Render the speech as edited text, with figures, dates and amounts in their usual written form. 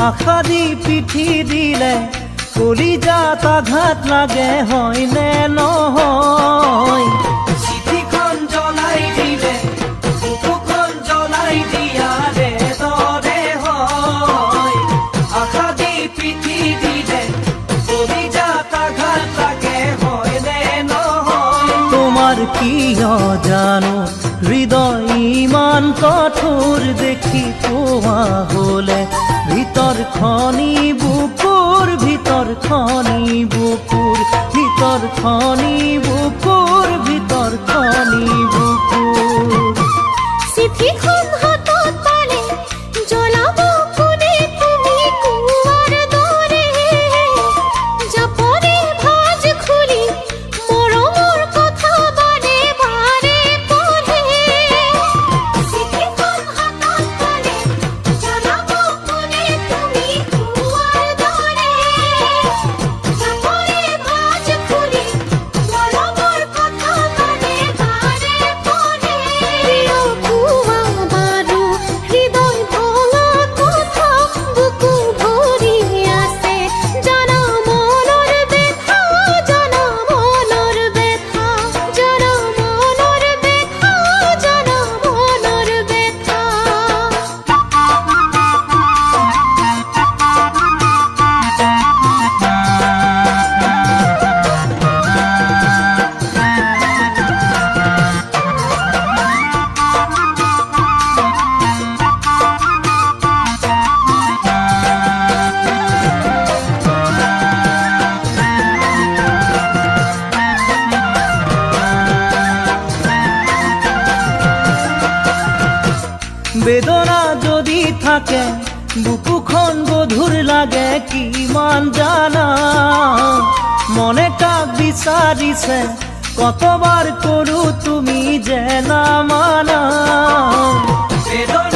আশা দি পিঠি দিলে কলিজাত আঘাত লাগে হয়নে নহয়। চিঠিখন জ্বলাই দিলে বুকুখন জ্বলাই দিয়াৰে দৰে হয়। আশা দি পিঠি দিলে কলিজাত আঘাত লাগে হয়নে নহয়। তোমার কি জানো হৃদয় ইমান কঠোর দেখি পোৱা হলে ভিতৰ খনি বুকুৰ ভিতৰ খনি বুকুৰ ভিতৰ খনি বুকুৰ ভিতৰ খনি বুকুৰ। চিঠিখন হাতত পালে জ্বলাব কোনে তুমি কুৱাৰ দৰে জাপৰে ভাজ খুলি মৰমৰ কথা বাৰে বাৰে পঢ়ে। চিঠিখন হাতত পালে জ্বলাব কোনে তুমি কুৱাৰ দৰে জাপৰে ভাজ খুলি মৰমৰ কথা বাৰে বাৰে পঢ়ে। প্ৰিয় কুৱা বাৰু হৃদয় ভঙা কথা বুকু ভৰি আছে জানা মনৰ ব্যথা জানা মনৰ ব্যথা জানা মনৰ ব্যথা জানা মনৰ ব্যথা। বেদনা যদি থাকে বুকুখন গধুৰ লাগে কিমান জানা। মনে কাক বিচাৰিছে কতবাৰ কৰো তুমি যে নামানা। বেদনা